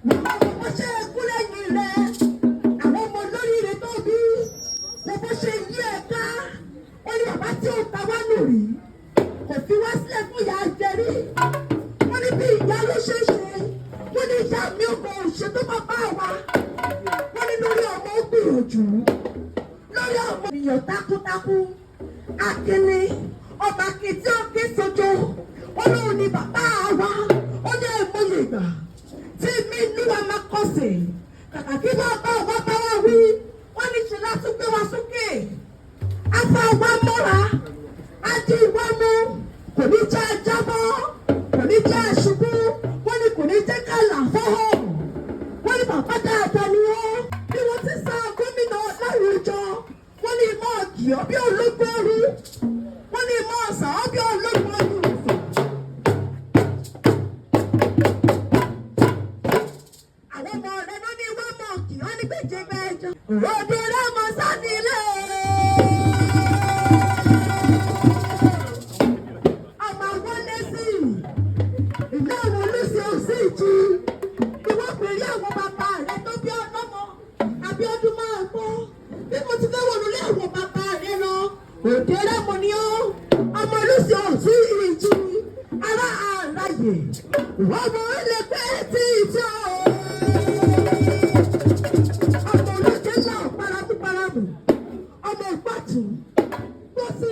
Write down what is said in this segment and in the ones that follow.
Màmá wọn ṣe kú lẹ́yìn rẹ̀, àwọn ọmọ lórí rẹ̀. gbìyànjú lórí àwọn ènìyàn takuntakun akíní ọba kìtì òkè sojo olóhùn ni bàbá wa ó ní àìmọye ìgbà tí mi níwà máa kọsẹ̀ kàkà kí bàbá wa bá wa wí wọ́n ní ṣe láti gbé wa sókè afa wa mọ́ra adi wa mú kò ní jẹ́ ajábọ́ kò ní jẹ́ àṣubú wọ́n ní kò ní jẹ́ ká là fọ́họ́ wọ́n ní bàbá dáadáa ni wọ́n bí wọ́n ti sá gómìnà láwùjọ wọ́n ní ìmọ̀ ọ̀gì ọbí ológbòrú wọ́n ní ìmọ̀ ọ̀sán ọbí ológbòrú. àwọn ọmọ rẹ̀ ló ní wọ́n mọ̀ ọ̀gì wọ́n ní gbèjègbèjọ. òde rẹ́mọ sánilé. ọmọ wọlé sí ìlú àwọn olùsí òsì jí ìwọ pèrè àwọn bàbá rẹ̀ tó bí ọlọ́mọ Abíọ́dún máa gbọ́ bí mo ti fẹ́ wọ̀ lórí àwọn bàbá rẹ̀ lọ òde rẹ́mọ ni ó ọmọ olùsí òsì ìjì ará àráyè ọmọ ilé pẹ́ tí ìjọ ọmọ olóde ńlá paramú ọmọ ìpàtù tó sì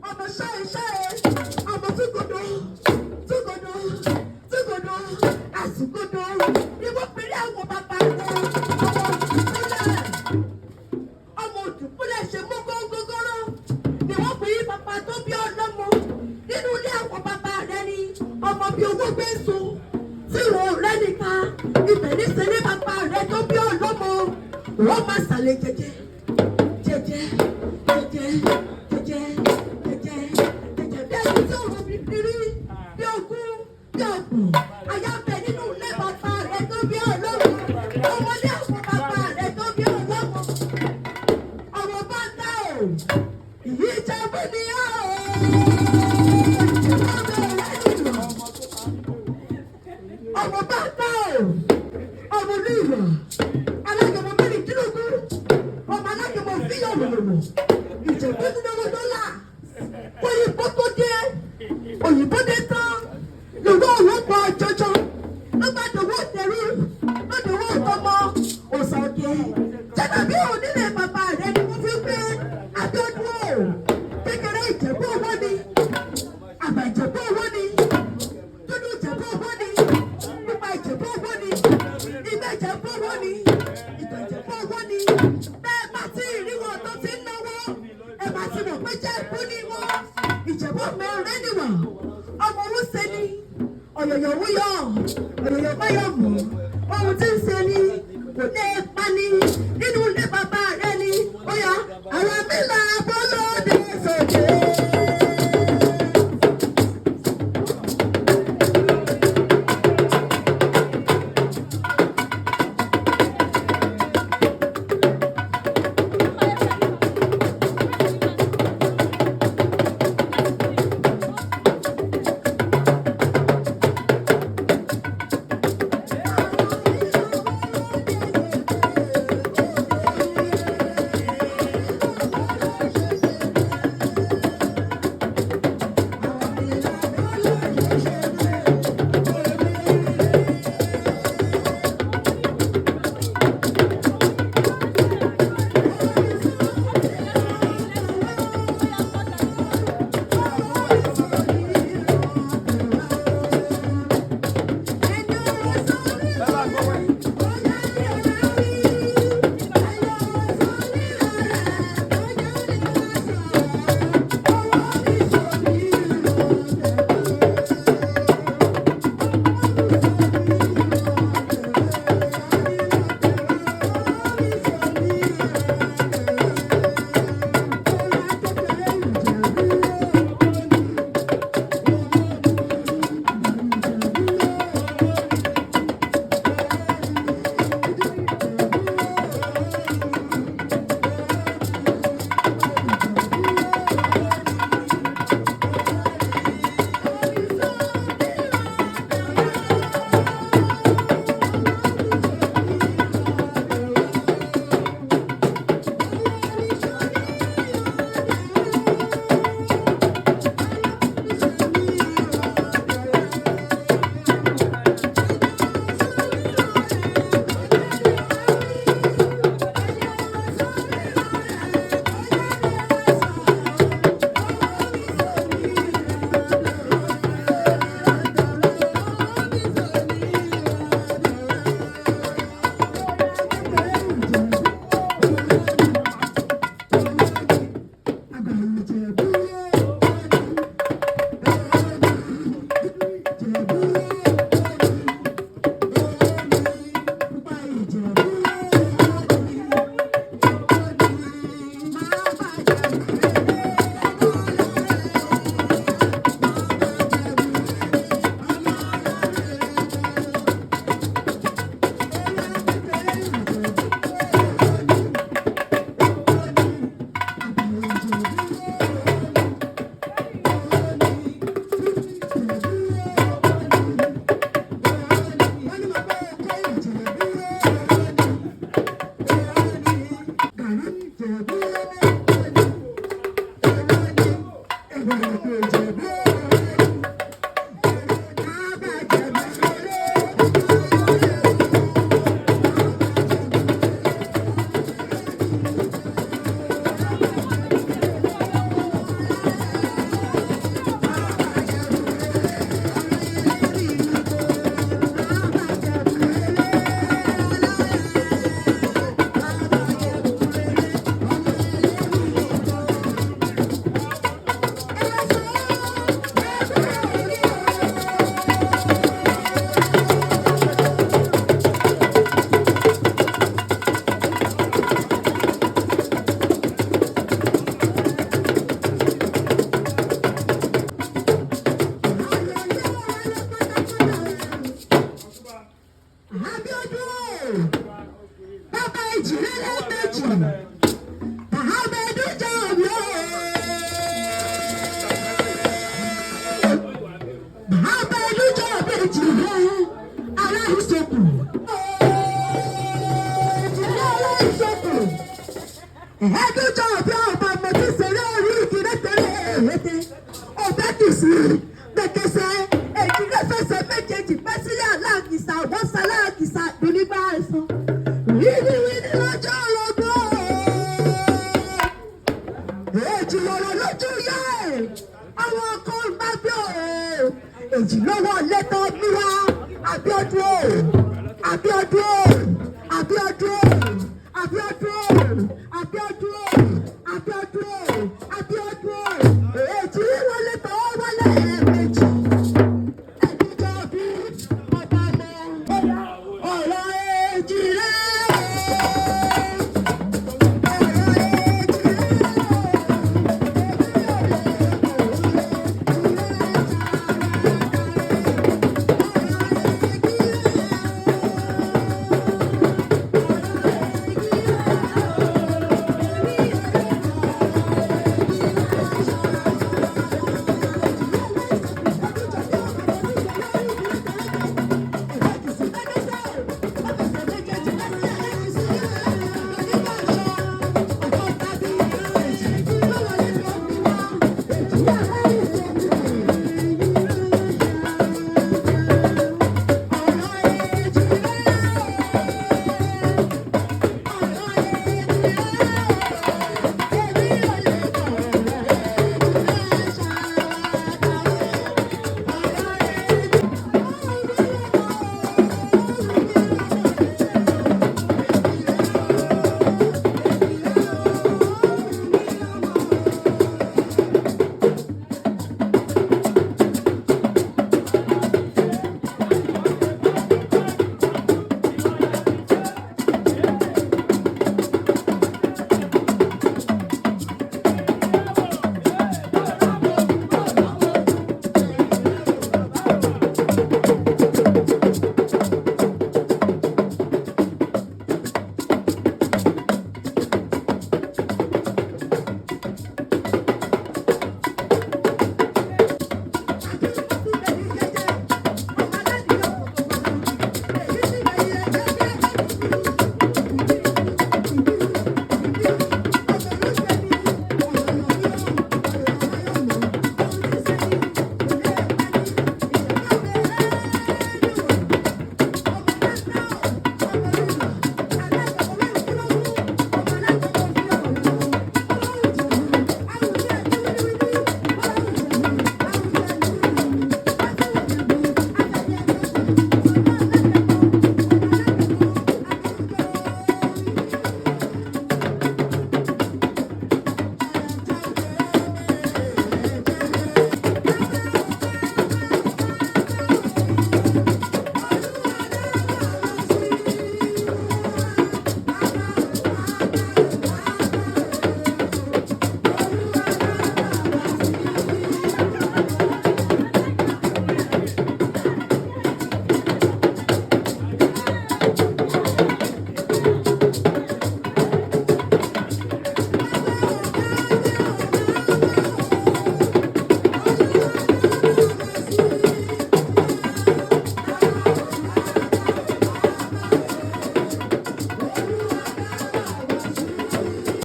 ọmọ ṣáìṣáì ọmọ túgòdò àsìkòdò ni wọ́n pèrè àwọn bàbá rẹ̀ ọmọ òdùkúlẹ̀ ṣe mú góńgógóró ni wọ́n pèrè bàbá tó bí ọlọ́mọ nínú ilé àwọn bàbá rẹ̀ ni ọmọ bí owó gbé sùn tí wọ́n rẹ́ nìkan ibẹ̀ ní sẹ́lẹ̀ bàbá rẹ̀ tó bí ọlọ́mọ wọ́n máa sàlẹ̀ jẹjẹ bí ẹni tí òun bí rí bí ogún bí ọ̀gbìn ayábẹ̀ nínú ilé bàbá rẹ̀ tó bí ọlọ́mọ ọmọdé àwọn bàbá rẹ̀ tó bí ọlọ́mọ ọmọ bá dá o ìyí jẹ́ bí ni ó ọmọ bá dá o ọmọ ní ìwà alájọmọ mẹ́rìndínlógún ọmọ alájọmọ fíyàwó ìjẹ̀bú nínú dọ́là òyìnbó tó dé òyìnbó dé tán ìwé òwòpọ̀ jọjọ ló bá dòwó tẹ̀rú ló dòwó tọmọ òsàdé jẹ́nàbí onílé bàbá rẹ̀ ni wọ́n fi gbé Abíọ́dún o kékeré Ìjẹ̀bú owó ni àgbà Ìjẹ̀bú owó ni dúdú Ìjẹ̀bú owó ni pupa Ìjẹ̀bú owó ni ìgbà Ìjẹ̀bú owó ni ìtọ̀ Ìjẹ̀bú owó ni bẹ́ẹ̀ bá ti rí wọn tó ti ń náwó ẹ bá ti mọ̀ pé Ìjẹ̀bú ni wọn Ìjẹ̀bú mẹ́rin níwọ̀n ọmọ òun ṣe ni ọ̀yọ̀yọ̀ wúyọ̀ ọ̀yọ̀yọ̀ báyọ̀ mọ̀ ohun tí ń ṣe ni kò lè pa ni nínú ilé bàbá rẹ ni ó yá ara mi là bọ́ lóde sóde. méjì. Àhámẹ́dù jẹ́ òbí o. Àhámẹ́dù jẹ́ òbí méjì rẹ̀ aláìsọ̀kù. Ẹ̀ẹ́dù jẹ́ òbí ọba ọmọ tí sẹ́rẹ́ orí ìkìrẹ́tẹ̀rẹ́ èlété. Ọbẹ̀ kìsì gbẹ̀kẹsẹ̀ èjìlẹ̀ fẹsẹ̀ méjèèjì pẹ́ sílẹ̀ aláàgìsà wọ́n sá aláàgìsà ìdúnígbà ẹ̀sán. Wíníwíní lọ́jọ́ ológun. Èjì lọ́rọ̀ lójú yá ẹ̀. Àwọn ọkọ̀ gbàgbé o. Èjì lọ́wọ́ lẹ́tọ̀ bí wá. Abíọ́dún o. Abíọ́dún o. Abíọ́dún o. Abíọ́dún o. Abíọ́dún o. Abíọ́dún o.